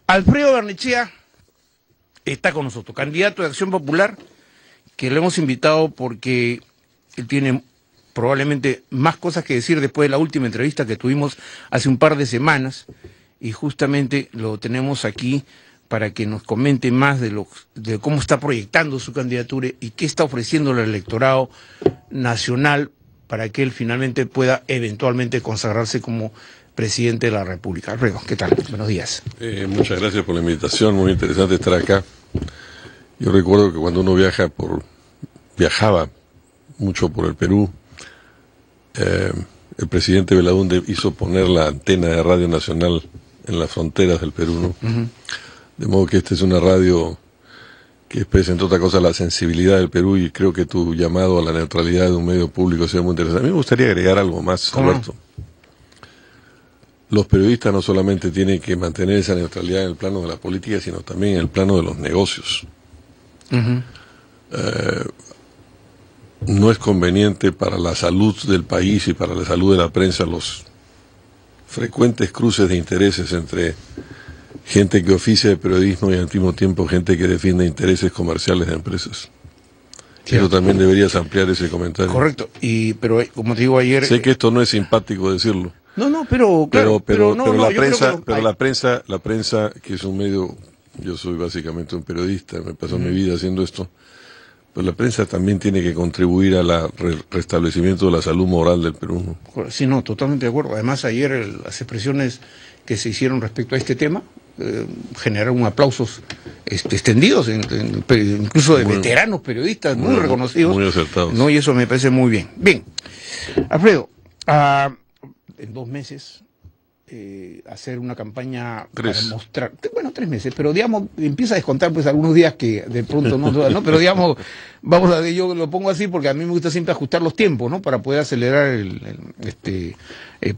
Alfredo Barnechea está con nosotros, candidato de Acción Popular, que lo hemos invitado porque él tiene probablemente más cosas que decir después de la última entrevista que tuvimos hace un par de semanas, y justamente lo tenemos aquí para que nos comente más de cómo está proyectando su candidatura y qué está ofreciendo al electorado nacional para que él finalmente pueda eventualmente consagrarse como presidente de la República. Alfredo, ¿qué tal? Buenos días. Muchas gracias por la invitación, muy interesante estar acá. Yo recuerdo que cuando uno viajaba mucho por el Perú, el presidente Belaúnde hizo poner la antena de Radio Nacional en las fronteras del Perú, ¿no? De modo que esta es una radio que expresa, entre otras cosas, la sensibilidad del Perú, y creo que tu llamado a la neutralidad de un medio público sea muy interesante. A mí me gustaría agregar algo más, Alberto. Los periodistas no solamente tienen que mantener esa neutralidad en el plano de la política, sino también en el plano de los negocios. No es conveniente para la salud del país y para la salud de la prensa los frecuentes cruces de intereses entre gente que oficia de periodismo y al mismo tiempo gente que defiende intereses comerciales de empresas. Pero también deberías ampliar ese comentario. Correcto, pero como te digo ayer... Sé que esto no es simpático decirlo. No, pero claro, pero la prensa, que es un medio, yo soy básicamente un periodista, me pasó mi vida haciendo esto, pues la prensa también tiene que contribuir al restablecimiento de la salud moral del Perú, ¿no? Sí, no, totalmente de acuerdo. Además, ayer las expresiones que se hicieron respecto a este tema generaron aplausos extendidos, incluso de veteranos periodistas muy reconocidos. Muy acertados. No, y eso me parece muy bien. Bien, Alfredo, en 2 meses hacer una campaña para mostrar, bueno, 3 meses, pero digamos, empieza a descontar pues algunos días que de pronto no, pero digamos, yo lo pongo así porque a mí me gusta siempre ajustar los tiempos, ¿no? Para poder acelerar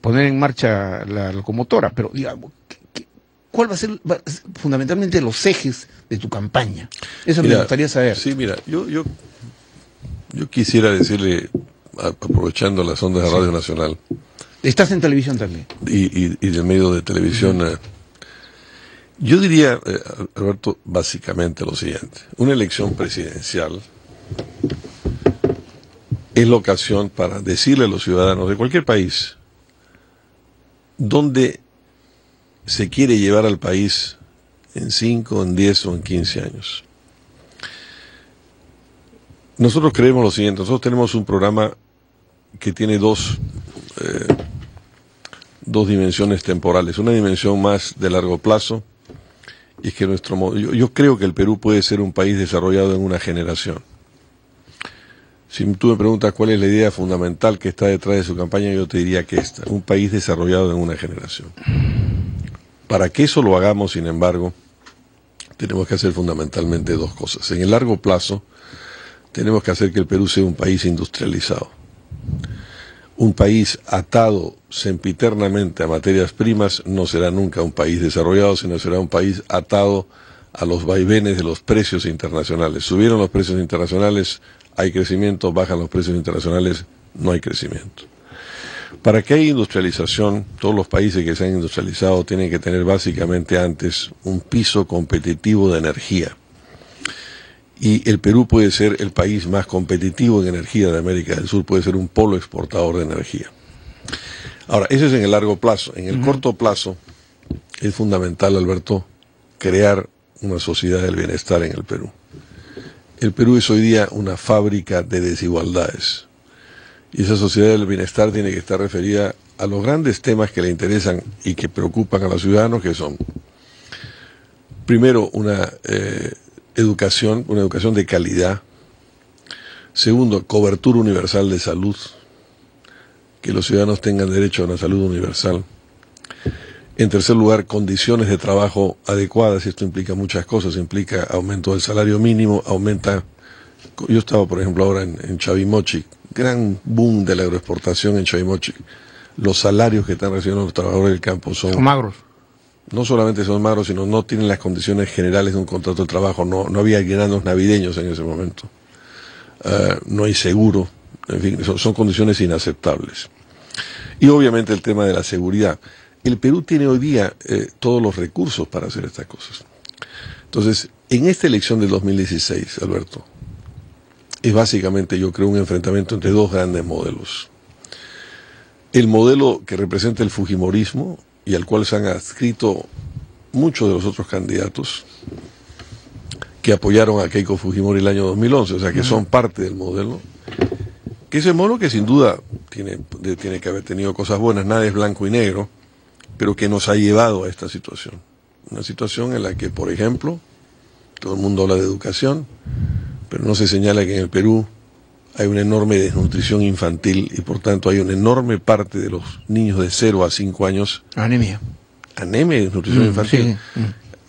poner en marcha la locomotora, pero digamos, ¿cuál va a ser fundamentalmente los ejes de tu campaña? Eso me gustaría saber. Sí, mira, yo quisiera decirle, aprovechando las ondas de Radio Nacional. Estás en televisión también. Y del medio de televisión. Yo diría, Alberto, básicamente lo siguiente. Una elección presidencial es la ocasión para decirle a los ciudadanos de cualquier país dónde se quiere llevar al país en 5, en 10 o en 15 años. Nosotros creemos lo siguiente. Nosotros tenemos un programa que tiene dos dimensiones temporales. Una dimensión más de largo plazo, y es que yo creo que el Perú puede ser un país desarrollado en una generación. Si tú me preguntas cuál es la idea fundamental que está detrás de su campaña, yo te diría que un país desarrollado en una generación. Para que eso lo hagamos, sin embargo, tenemos que hacer fundamentalmente 2 cosas. En el largo plazo, tenemos que hacer que el Perú sea un país industrializado. Un país atado sempiternamente a materias primas no será nunca un país desarrollado, sino será un país atado a los vaivenes de los precios internacionales. Subieron los precios internacionales, hay crecimiento; bajan los precios internacionales, no hay crecimiento. Para que haya industrialización, todos los países que se han industrializado tienen que tener básicamente antes un piso competitivo de energía. Y el Perú puede ser el país más competitivo en energía de América del Sur, puede ser un polo exportador de energía. Ahora, eso es en el largo plazo. En el corto plazo es fundamental, Alberto, crear una sociedad del bienestar en el Perú. El Perú es hoy día una fábrica de desigualdades. Y esa sociedad del bienestar tiene que estar referida a los grandes temas que le interesan y que preocupan a los ciudadanos, que son, primero, una educación de calidad. Segundo, cobertura universal de salud, que los ciudadanos tengan derecho a una salud universal. En tercer lugar, condiciones de trabajo adecuadas. Esto implica muchas cosas, implica aumento del salario mínimo, yo estaba por ejemplo ahora en Chavimochic, gran boom de la agroexportación en Chavimochic. Los salarios que están recibiendo los trabajadores del campo son magros. No solamente son magros, sino no tienen las condiciones generales de un contrato de trabajo. No había aguinaldos navideños en ese momento. No hay seguro. En fin, son condiciones inaceptables. Y obviamente el tema de la seguridad. el Perú tiene hoy día todos los recursos para hacer estas cosas. Entonces, en esta elección del 2016, Alberto, es básicamente, yo creo, un enfrentamiento entre dos grandes modelos. El modelo que representa el fujimorismo y al cual se han adscrito muchos de los otros candidatos que apoyaron a Keiko Fujimori el año 2011, o sea, que son parte del modelo, que es el modelo que sin duda tiene que haber tenido cosas buenas, nada es blanco y negro, pero que nos ha llevado a esta situación. Una situación en la que, por ejemplo, todo el mundo habla de educación, pero no se señala que en el Perú hay una enorme desnutrición infantil y por tanto hay una enorme parte de los niños de 0 a 5 años. Anemia. Anemia y desnutrición infantil. Sí.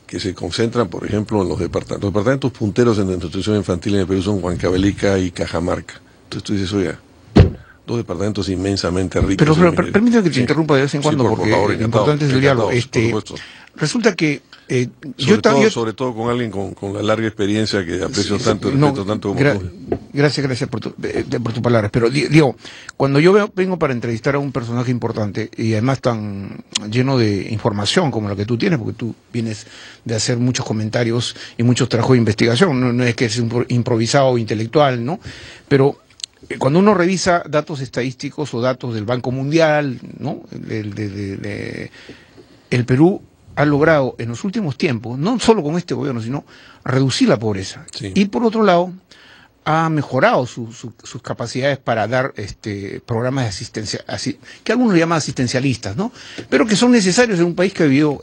Que se concentran, por ejemplo, en los departamentos. Los departamentos punteros en desnutrición infantil en el Perú son Huancavelica y Cajamarca. Entonces tú dices, oiga, dos departamentos inmensamente ricos. Pero permítame que te interrumpa de vez en cuando, porque favor, lo importante es el diálogo. Resulta que sobre todo con alguien con la larga experiencia que aprecio tanto y respeto tanto como tú. Gracias por tu palabra. Pero digo, cuando yo vengo para entrevistar a un personaje importante y además tan lleno de información como la que tú tienes, porque tú vienes de hacer muchos comentarios y muchos trabajos de investigación, no es que es un improvisado intelectual, ¿no? Pero cuando uno revisa datos estadísticos o datos del Banco Mundial, ¿no? El Perú ha logrado en los últimos tiempos, no solo con este gobierno, sino reducir la pobreza. Sí. Y por otro lado, ha mejorado sus capacidades para dar programas de asistencia, que algunos llaman asistencialistas, ¿no? Pero que son necesarios en un país que ha vivido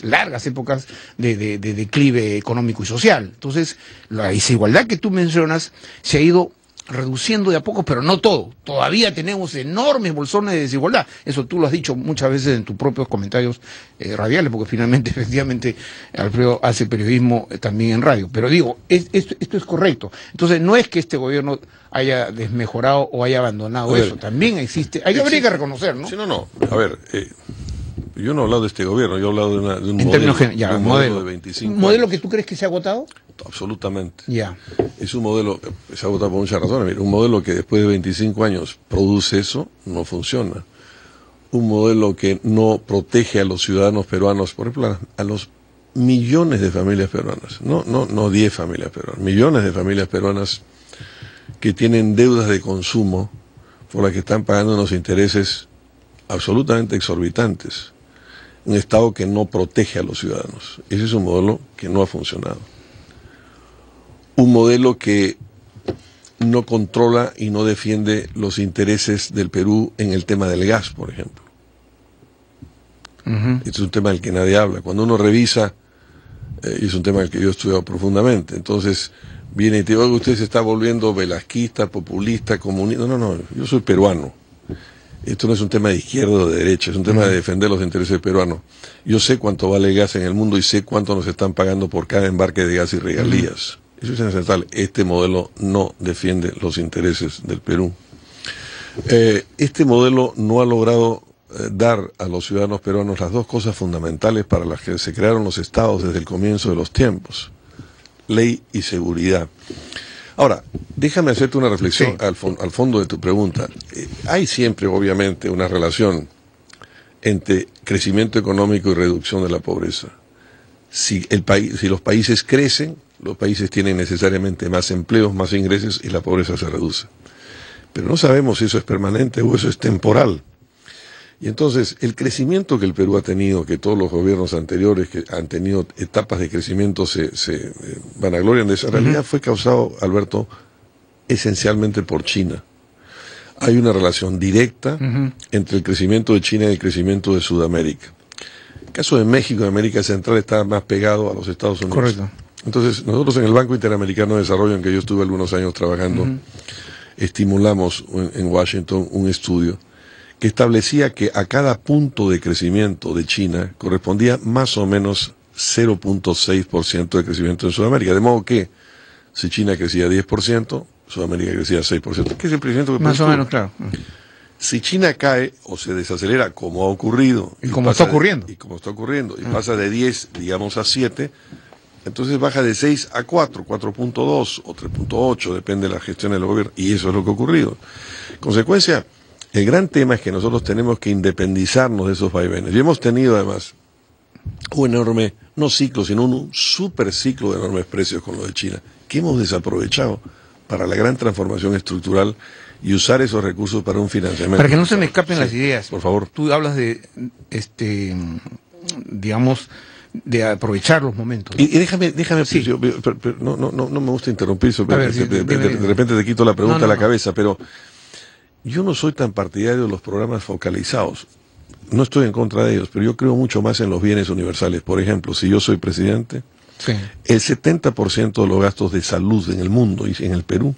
largas épocas de declive económico y social. Entonces, la desigualdad que tú mencionas se ha ido reduciendo de a poco, pero no todo. Todavía tenemos enormes bolsones de desigualdad. Eso tú lo has dicho muchas veces en tus propios comentarios radiales, porque finalmente, efectivamente, Alfredo hace periodismo también en radio. Pero digo, esto es correcto. Entonces, no es que este gobierno haya desmejorado o haya abandonado eso. También existe. Habría que reconocer, ¿no? Sí, no. A ver, yo no he hablado de este gobierno, yo he hablado de un modelo de 25 ¿Un modelo años. que tú crees que se ha agotado? Absolutamente. Ya. Es un modelo, se ha agotado por muchas razones. Mira, un modelo que después de 25 años produce eso, no funciona. Un modelo que no protege a los ciudadanos peruanos, por ejemplo, a los millones de familias peruanas, no 10 familias peruanas, millones de familias peruanas que tienen deudas de consumo por las que están pagando unos intereses absolutamente exorbitantes. Un Estado que no protege a los ciudadanos. Ese es un modelo que no ha funcionado. Un modelo que no controla y no defiende los intereses del Perú en el tema del gas, por ejemplo. Este es un tema del que nadie habla. Cuando uno revisa, y es un tema del que yo he estudiado profundamente, entonces viene y te digo, usted se está volviendo velasquista, populista, comunista. No, yo soy peruano. Esto no es un tema de izquierda o de derecha, es un tema de defender los intereses peruanos. Yo sé cuánto vale el gas en el mundo y sé cuánto nos están pagando por cada embarque de gas y regalías. Eso es esencial. Este modelo no defiende los intereses del Perú. Este modelo no ha logrado dar a los ciudadanos peruanos las dos cosas fundamentales para las que se crearon los estados desde el comienzo de los tiempos: ley y seguridad. Ahora, déjame hacerte una reflexión al fondo de tu pregunta. Hay siempre, obviamente, una relación entre crecimiento económico y reducción de la pobreza. Si los países crecen, los países tienen necesariamente más empleos, más ingresos y la pobreza se reduce. Pero no sabemos si eso es permanente o eso es temporal. Y entonces, el crecimiento que el Perú ha tenido, que todos los gobiernos anteriores que han tenido etapas de crecimiento se vanaglorian de esa realidad, fue causado, Alberto, esencialmente por China. Hay una relación directa entre el crecimiento de China y el crecimiento de Sudamérica. El caso de México y América Central está más pegado a los Estados Unidos. Correcto. Entonces, nosotros en el Banco Interamericano de Desarrollo, en que yo estuve algunos años trabajando, estimulamos en Washington un estudio que establecía que a cada punto de crecimiento de China correspondía más o menos 0.6% de crecimiento en Sudamérica. De modo que si China crecía 10%, Sudamérica crecía 6%. ¿Qué es el crecimiento que más o menos, claro. Si China cae o se desacelera, como ha ocurrido, y como está ocurriendo, y pasa de 10, digamos, a 7, entonces baja de 6 a 4, 4.2 o 3.8, depende de la gestión del gobierno, y eso es lo que ha ocurrido. Consecuencia, El gran tema es que nosotros tenemos que independizarnos de esos vaivenes. Y hemos tenido además un enorme, no ciclo, sino un super ciclo de enormes precios con lo de China, que hemos desaprovechado para la gran transformación estructural y usar esos recursos para un financiamiento. Para que no se me escapen las ideas. Por favor. Tú hablas de, digamos, de aprovechar los momentos, ¿no? Y déjame, Sí. pero no me gusta interrumpir, A ver, de repente te quito la pregunta a la cabeza, pero yo no soy tan partidario de los programas focalizados. No estoy en contra de ellos, pero yo creo mucho más en los bienes universales. Por ejemplo, si yo soy presidente, Sí. el 70% de los gastos de salud en el mundo y en el Perú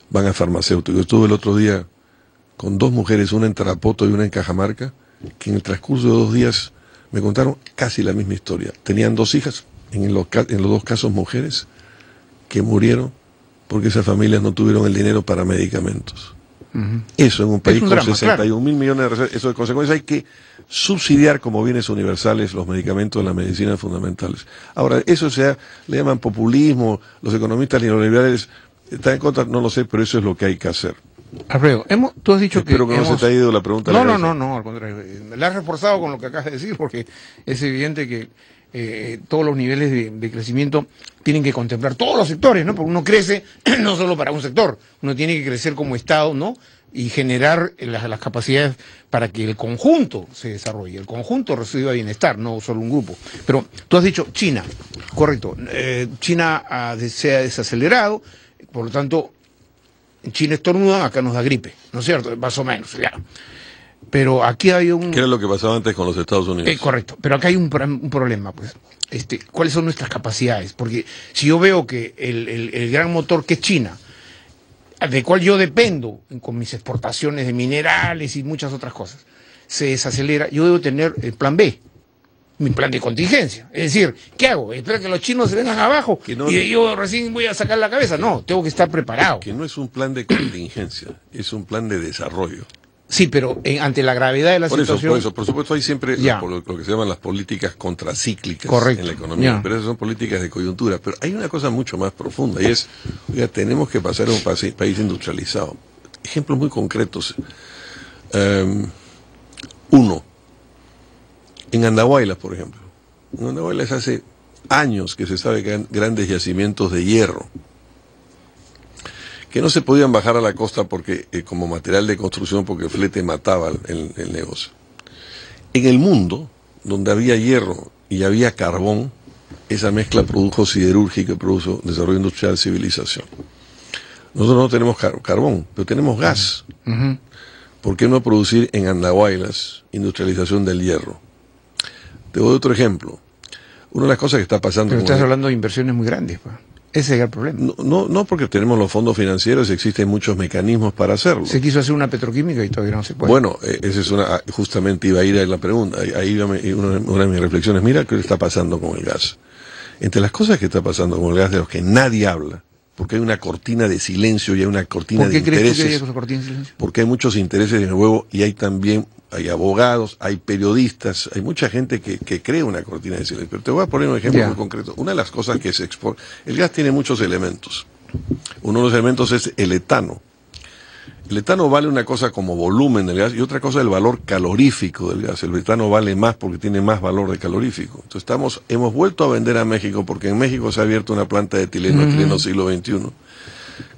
van a farmacéuticos. Yo estuve el otro día con 2 mujeres, una en Tarapoto y una en Cajamarca, que en el transcurso de 2 días me contaron casi la misma historia. Tenían 2 hijas, en los 2 casos mujeres, que murieron porque esas familias no tuvieron el dinero para medicamentos. Eso en un país con 61.000 millones de reservas, eso de consecuencia hay que subsidiar como bienes universales los medicamentos de las medicinas fundamentales. Ahora, eso le llaman populismo, los economistas neoliberales están en contra, no lo sé, pero eso es lo que hay que hacer. Alfredo, tú has dicho Espero que no se te haya ido la pregunta. No, al contrario. La has reforzado con lo que acabas de decir, porque es evidente que todos los niveles de crecimiento tienen que contemplar todos los sectores, ¿no? Porque uno crece no solo para un sector, uno tiene que crecer como Estado, ¿no? Y generar las capacidades para que el conjunto se desarrolle, el conjunto reciba bienestar, no solo un grupo. Pero tú has dicho China, correcto. China se ha desacelerado, por lo tanto, China estornuda, acá nos da gripe, ¿no es cierto? Más o menos, ya. Pero aquí hay un... ¿Qué era lo que pasaba antes con los Estados Unidos? Correcto, pero acá hay un problema, pues. ¿Cuáles son nuestras capacidades? Porque si yo veo que el gran motor que es China, de cual yo dependo con mis exportaciones de minerales y muchas otras cosas, se desacelera, yo debo tener el plan B, mi plan de contingencia. Es decir, ¿qué hago? ¿Espero que los chinos se vengan abajo y yo recién voy a sacar la cabeza? No, tengo que estar preparado. Que no es un plan de contingencia, es un plan de desarrollo. Sí, pero ante la gravedad de la situación... Por supuesto, hay siempre lo que se llaman las políticas contracíclicas en la economía, pero esas son políticas de coyuntura. Pero hay una cosa mucho más profunda, y es, tenemos que pasar a un país industrializado. Ejemplos muy concretos. Uno, en Andahuaylas, por ejemplo. En Andahuaylas hace años que se sabe que hay grandes yacimientos de hierro que no se podían bajar a la costa porque como material de construcción, porque el flete mataba el negocio. En el mundo, donde había hierro y había carbón, esa mezcla produjo siderúrgica, produjo desarrollo industrial, civilización. Nosotros no tenemos carbón, pero tenemos gas. ¿Por qué no producir en Andahuaylas industrialización del hierro? Te doy otro ejemplo. Una de las cosas que está pasando... Pero estás hablando de inversiones muy grandes, pues. Ese es el problema. No, porque tenemos los fondos financieros y existen muchos mecanismos para hacerlo. Se quiso hacer una petroquímica y todavía no se puede. Bueno, esa es justamente iba a ir a la pregunta, ahí iba una de mis reflexiones. Mira qué está pasando con el gas. Entre las cosas que está pasando con el gas de los que nadie habla, porque hay una cortina de silencio y hay una cortina de intereses. ¿Por qué crees tú que hay esa cortina de silencio? Porque hay muchos intereses en el juego y hay abogados, hay periodistas, hay mucha gente que cree una cortina de silencio. Pero te voy a poner un ejemplo muy concreto. Una de las cosas que se exporta... El gas tiene muchos elementos. Uno de los elementos es el etano. El etano vale una cosa como volumen del gas y otra cosa el valor calorífico del gas. El etano vale más porque tiene más valor de calorífico. Entonces hemos vuelto a vender a México porque en México se ha abierto una planta de etileno siglo XXI.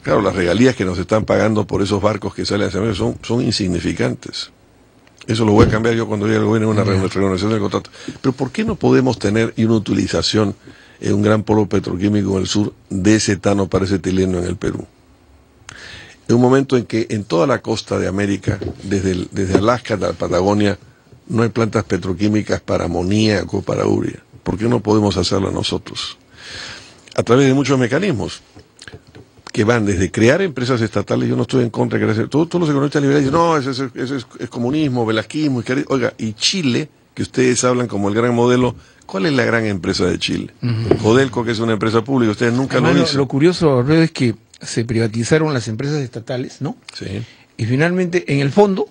Claro, las regalías que nos están pagando por esos barcos que salen hacia México son insignificantes. Eso lo voy a cambiar yo cuando llegue el gobierno en una renegociación del contrato. Pero ¿por qué no podemos tener una utilización en un gran polo petroquímico en el sur de ese etano para ese etileno en el Perú? En un momento en que en toda la costa de América, desde Alaska hasta la Patagonia, no hay plantas petroquímicas para amoníaco, para urea. ¿Por qué no podemos hacerlo nosotros? A través de muchos mecanismos que van desde crear empresas estatales. Yo no estoy en contra de crear, todos los economistas liberales dicen, no, eso es comunismo, velasquismo, oiga, y Chile, que ustedes hablan como el gran modelo, ¿cuál es la gran empresa de Chile? Codelco, que es una empresa pública, ustedes nunca lo dicen. Lo curioso, Alfredo, es que se privatizaron las empresas estatales, ¿no? Sí. Y finalmente, en el fondo,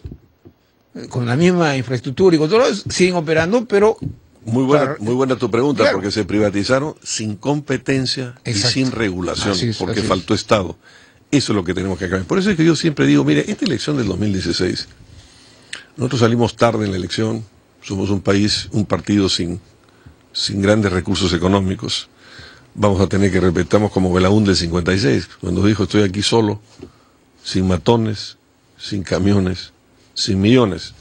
con la misma infraestructura y con todo, siguen operando, pero... Muy buena tu pregunta, claro, porque se privatizaron sin competencia y sin regulación, faltó Estado. Eso es lo que tenemos que cambiar. Por eso es que yo siempre digo, mire, esta elección del 2016 Nosotros salimos tarde en la elección, somos un país, un partido sin grandes recursos económicos. Vamos a tener que respetamos como Belaúnde del 56, cuando dijo estoy aquí solo, sin matones, sin camiones, sin millones,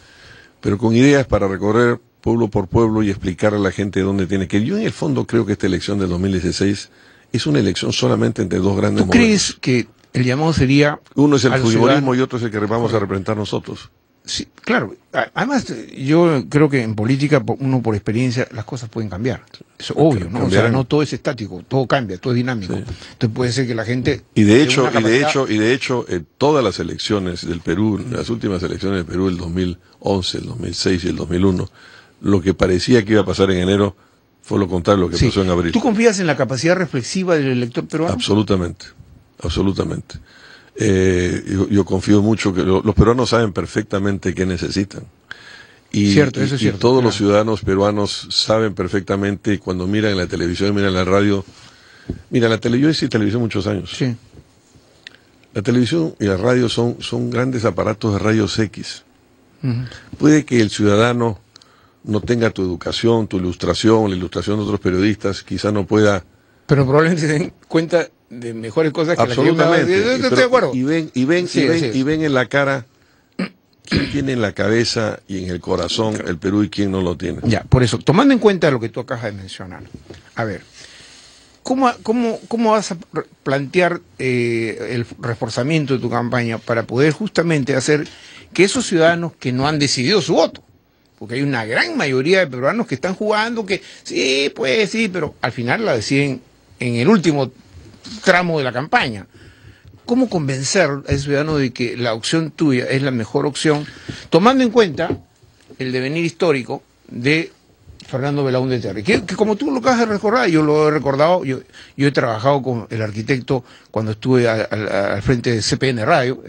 pero con ideas para recorrer pueblo por pueblo y explicarle a la gente dónde tiene que ir. Yo en el fondo creo que esta elección del 2016 es una elección solamente entre dos grandes modelos. ¿Tú crees que el llamado sería... Uno es el fujimorismo y otro es el que vamos a representar nosotros? Sí, claro. Además, yo creo que en política, uno por experiencia, las cosas pueden cambiar. Es obvio, ¿no? O sea, no todo es estático, todo cambia, todo es dinámico. Sí. Entonces puede ser que la gente... Y de hecho, todas las elecciones del Perú, las últimas elecciones del Perú, el 2011, el 2006 y el 2001, lo que parecía que iba a pasar en enero fue lo contrario de lo que pasó en abril. ¿Tú confías en la capacidad reflexiva del elector peruano? Absolutamente, absolutamente. Yo confío mucho que los peruanos saben perfectamente qué necesitan. Y, cierto, eso es cierto, todos los ciudadanos peruanos saben perfectamente cuando miran la televisión, miran la radio. Mira, yo hice televisión muchos años. Sí. La televisión y la radio son grandes aparatos de rayos X. Puede que el ciudadano no tenga tu educación, tu ilustración, la ilustración de otros periodistas, quizá no pueda... Pero probablemente se den cuenta de mejores cosas que absolutamente. La que yo estoy de acuerdo. Y ven en la cara quién tiene en la cabeza y en el corazón el Perú y quién no lo tiene. Ya, por eso, tomando en cuenta lo que tú acabas de mencionar, a ver, ¿cómo vas a plantear el reforzamiento de tu campaña para poder justamente hacer que esos ciudadanos que no han decidido su voto, porque hay una gran mayoría de peruanos que están jugando, que sí, pues sí, pero al final la deciden en el último tramo de la campaña? ¿Cómo convencer al ciudadano de que la opción tuya es la mejor opción, tomando en cuenta el devenir histórico de Fernando Belaúnde Terry? Que como tú lo acabas de recordar, yo lo he recordado, yo he trabajado con el arquitecto cuando estuve al frente de CPN Radio,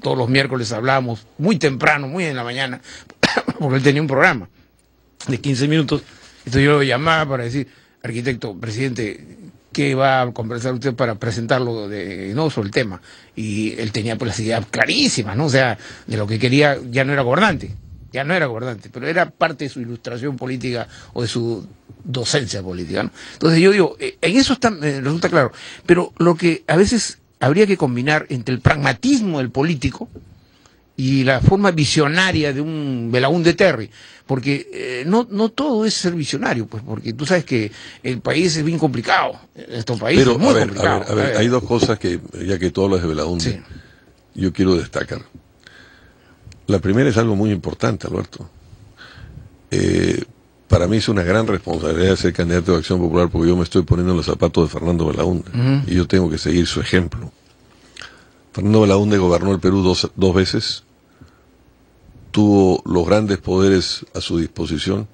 todos los miércoles hablábamos muy temprano, muy en la mañana, porque él tenía un programa de 15 minutos, entonces yo lo llamaba para decir, arquitecto, presidente, ¿qué va a conversar usted para presentarlo sobre el tema? Y él tenía pues las ideas clarísimas, ¿no? O sea, de lo que quería, ya no era gobernante, pero era parte de su ilustración política o de su docencia política, ¿no? Entonces yo digo, en eso resulta claro, pero lo que a veces habría que combinar entre el pragmatismo del político y la forma visionaria de un Belaúnde Terry, porque no todo es ser visionario, pues, porque tú sabes que el país es bien complicado, nuestro país es muy complicado. A ver, hay dos cosas que, ya que tú hablas de Belaúnde, sí, yo quiero destacar. La primera es algo muy importante, Alberto. Para mí es una gran responsabilidad ser candidato de Acción Popular, porque yo me estoy poniendo en los zapatos de Fernando Belaúnde, y yo tengo que seguir su ejemplo. Fernando Belaúnde gobernó el Perú dos veces, tuvo los grandes poderes a su disposición,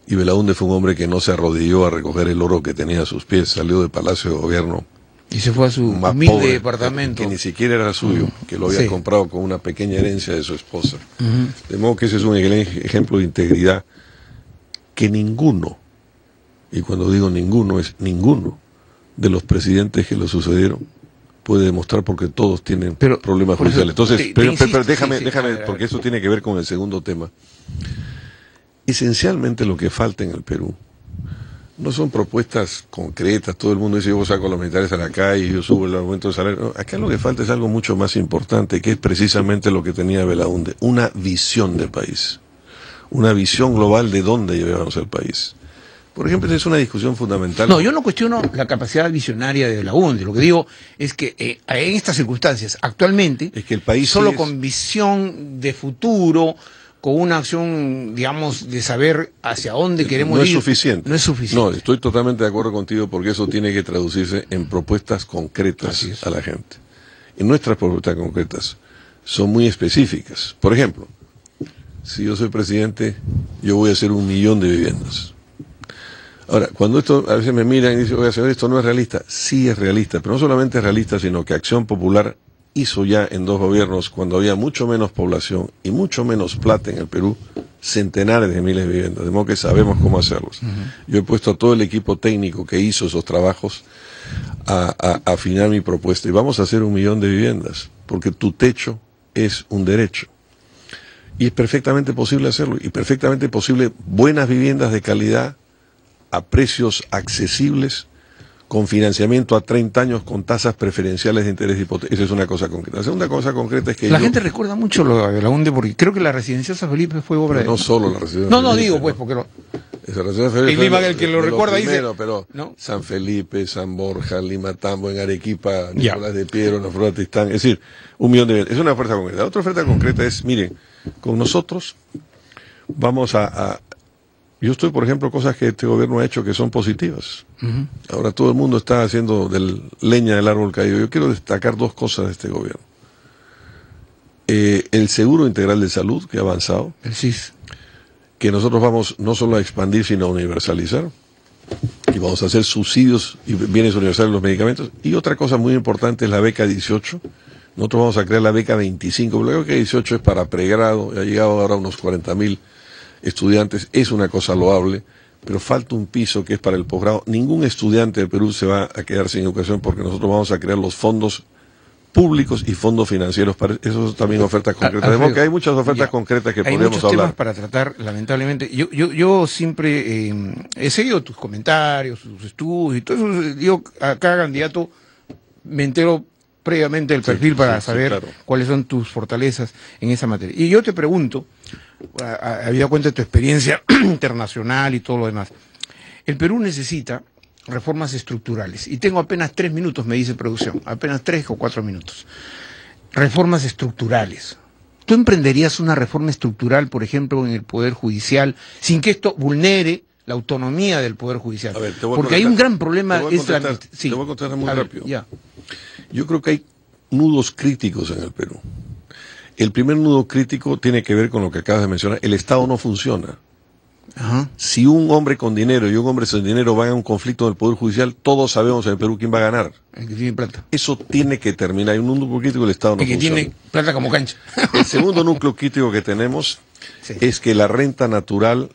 y Belaúnde fue un hombre que no se arrodilló a recoger el oro que tenía a sus pies, salió del Palacio de Gobierno y se fue a su humilde departamento, que ni siquiera era suyo, que lo había comprado con una pequeña herencia de su esposa. De modo que ese es un ejemplo de integridad que ninguno, y cuando digo ninguno, es ninguno de los presidentes que lo sucedieron puede demostrar, porque todos tienen problemas judiciales. Entonces, pero déjame, porque eso tiene que ver con el segundo tema. Esencialmente lo que falta en el Perú no son propuestas concretas. Todo el mundo dice, yo saco a los militares a la calle, yo subo el aumento de salario. No, acá lo que falta es algo mucho más importante, que es precisamente lo que tenía Belaúnde, una visión de país, una visión global de dónde llevamos el país. Por ejemplo, esa es una discusión fundamental. No, yo no cuestiono la capacidad visionaria de Belaúnde. Lo que digo es que en estas circunstancias, actualmente, es que el país solo con visión de futuro, con una acción, digamos, de saber hacia dónde queremos ir. No es suficiente. No es suficiente. No, estoy totalmente de acuerdo contigo, porque eso tiene que traducirse en propuestas concretas a la gente. Y nuestras propuestas concretas son muy específicas. Por ejemplo, si yo soy presidente, yo voy a hacer 1 millón de viviendas. Ahora, cuando esto a veces me miran y dicen, oiga, señor, esto no es realista. Sí es realista, pero no solamente es realista, sino que Acción Popular hizo ya en 2 gobiernos, cuando había mucho menos población y mucho menos plata en el Perú, centenares de miles de viviendas, de modo que sabemos cómo hacerlos. Yo he puesto a todo el equipo técnico que hizo esos trabajos a afinar mi propuesta, y vamos a hacer 1 millón de viviendas, porque tu techo es un derecho. Y es perfectamente posible hacerlo, y perfectamente posible buenas viviendas de calidad a precios accesibles, con financiamiento a 30 años, con tasas preferenciales de interés hipotecario. Esa es una cosa concreta. La segunda cosa concreta es que la gente recuerda mucho lo de la UNDE, porque creo que la residencia San Felipe fue obra de... No solo la residencia San Felipe. No, digo, pues, porque... Esa residencia San Felipe el que lo recuerda primero, dice... pero ¿no? San Felipe, San Borja, Lima Tambo, en Arequipa, Nicolás de Piedro, la Flora Tristán, es decir, 1 millón de viviendas. Es una oferta concreta. La otra oferta concreta es, miren, con nosotros vamos a yo estoy, por ejemplo, cosas que este gobierno ha hecho que son positivas. Ahora todo el mundo está haciendo leña del árbol caído. Yo quiero destacar 2 cosas de este gobierno. El seguro integral de salud, que ha avanzado. El SIS. Que nosotros vamos no solo a expandir, sino a universalizar. Y vamos a hacer subsidios y bienes universales en los medicamentos. Y otra cosa muy importante es la beca 18. Nosotros vamos a crear la beca 25. La beca 18 es para pregrado. Ha llegado ahora a unos 40.000 estudiantes, es una cosa loable, pero falta un piso que es para el posgrado. Ningún estudiante de Perú se va a quedar sin educación, porque nosotros vamos a crear los fondos públicos y fondos financieros para eso. También ofertas concretas. De modo que hay muchas ofertas concretas que podríamos hablar. Hay muchos temas para tratar, lamentablemente. Yo siempre he seguido tus comentarios, tus estudios y todo eso. Yo, a cada candidato me entero previamente del perfil para saber cuáles son tus fortalezas en esa materia. Y yo te pregunto, habida cuenta de tu experiencia internacional y todo lo demás, el Perú necesita reformas estructurales, y tengo apenas 3 minutos, me dice producción, apenas 3 o 4 minutos. Reformas estructurales. ¿Tú emprenderías una reforma estructural, por ejemplo, en el Poder Judicial, sin que esto vulnere la autonomía del Poder Judicial? A ver, porque hay un gran problema. Te voy a contestar muy rápido. Ya. Yo creo que hay nudos críticos en el Perú. El primer nudo crítico tiene que ver con lo que acabas de mencionar. El Estado no funciona. Si un hombre con dinero y un hombre sin dinero van a un conflicto en el Poder Judicial, todos sabemos en el Perú quién va a ganar. El que tiene plata. Eso tiene que terminar. Hay un núcleo crítico, el Estado no funciona. El que tiene plata como cancha. El segundo núcleo crítico que tenemos es que la renta natural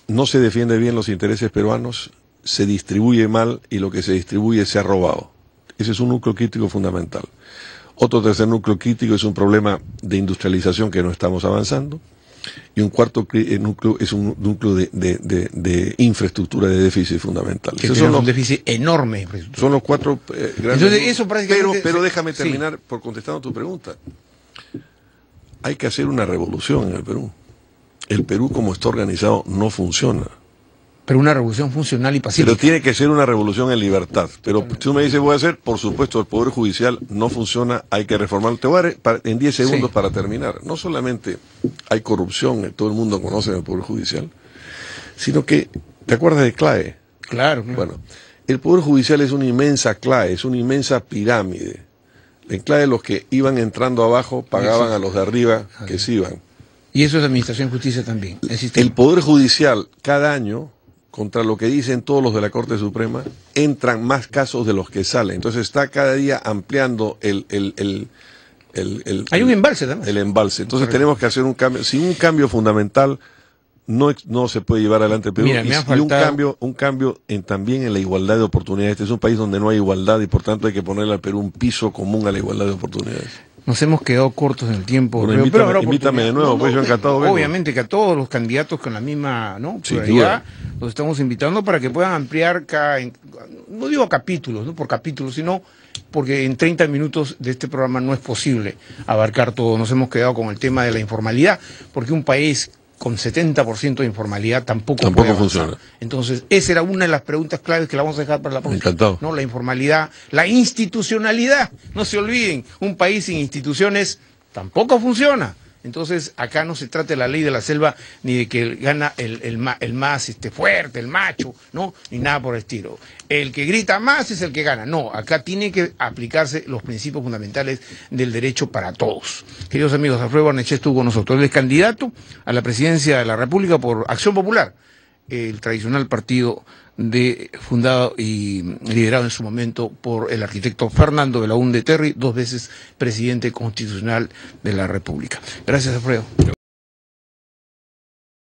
no se defiende bien los intereses peruanos, se distribuye mal, y lo que se distribuye se ha robado. Ese es un núcleo crítico fundamental. Otro tercer núcleo crítico es un problema de industrialización que no estamos avanzando. Y un cuarto núcleo es un núcleo de infraestructura de déficit fundamental. Que es un déficit enorme. Son los 4 grandes. Entonces, eso pero déjame terminar por contestando tu pregunta. Hay que hacer una revolución en el Perú. El Perú, como está organizado, no funciona. Pero una revolución funcional y pacífica. Pero tiene que ser una revolución en libertad. Pero si tú me dices, voy a hacer, por supuesto, el Poder Judicial no funciona, hay que reformarlo. Te voy a dar en 10 segundos para terminar. No solamente hay corrupción, todo el mundo conoce el Poder Judicial, sino que, ¿te acuerdas de CLAE? Claro. Bueno, el Poder Judicial es una inmensa CLAE, es una inmensa pirámide. En CLAE los que iban entrando abajo pagaban a los de arriba que se iban. Y eso es Administración de Justicia también. El Poder Judicial, cada año, contra lo que dicen todos los de la Corte Suprema, entran más casos de los que salen. Entonces está cada día ampliando hay un embalse también. El embalse. Entonces tenemos que hacer un cambio. Sin un cambio fundamental no se puede llevar adelante el Perú. Mira, un cambio también en la igualdad de oportunidades. Este es un país donde no hay igualdad, y por tanto hay que ponerle al Perú un piso común a la igualdad de oportunidades. Nos hemos quedado cortos en el tiempo. Bueno, invítame de nuevo, pues yo encantado. Obviamente que a todos los candidatos con la misma pluralidad los estamos invitando para que puedan ampliar no digo capítulos, no por capítulos, sino porque en 30 minutos de este programa no es posible abarcar todo. Nos hemos quedado con el tema de la informalidad, porque un país con 70% de informalidad tampoco funciona. Entonces, esa era una de las preguntas claves que la vamos a dejar para la próxima. Encantado. ¿No? La informalidad, la institucionalidad. No se olviden, un país sin instituciones tampoco funciona. Entonces, acá no se trata de la ley de la selva, ni de que gana el más fuerte, el macho, ¿no? Ni nada por el estilo. El que grita más es el que gana. No, acá tiene que aplicarse los principios fundamentales del derecho para todos. Queridos amigos, Alfredo Barnechea estuvo con nosotros. Él es candidato a la presidencia de la República por Acción Popular, el tradicional partido fundado y liderado en su momento por el arquitecto Fernando Belaúnde Terry, 2 veces presidente constitucional de la República. Gracias, Alfredo.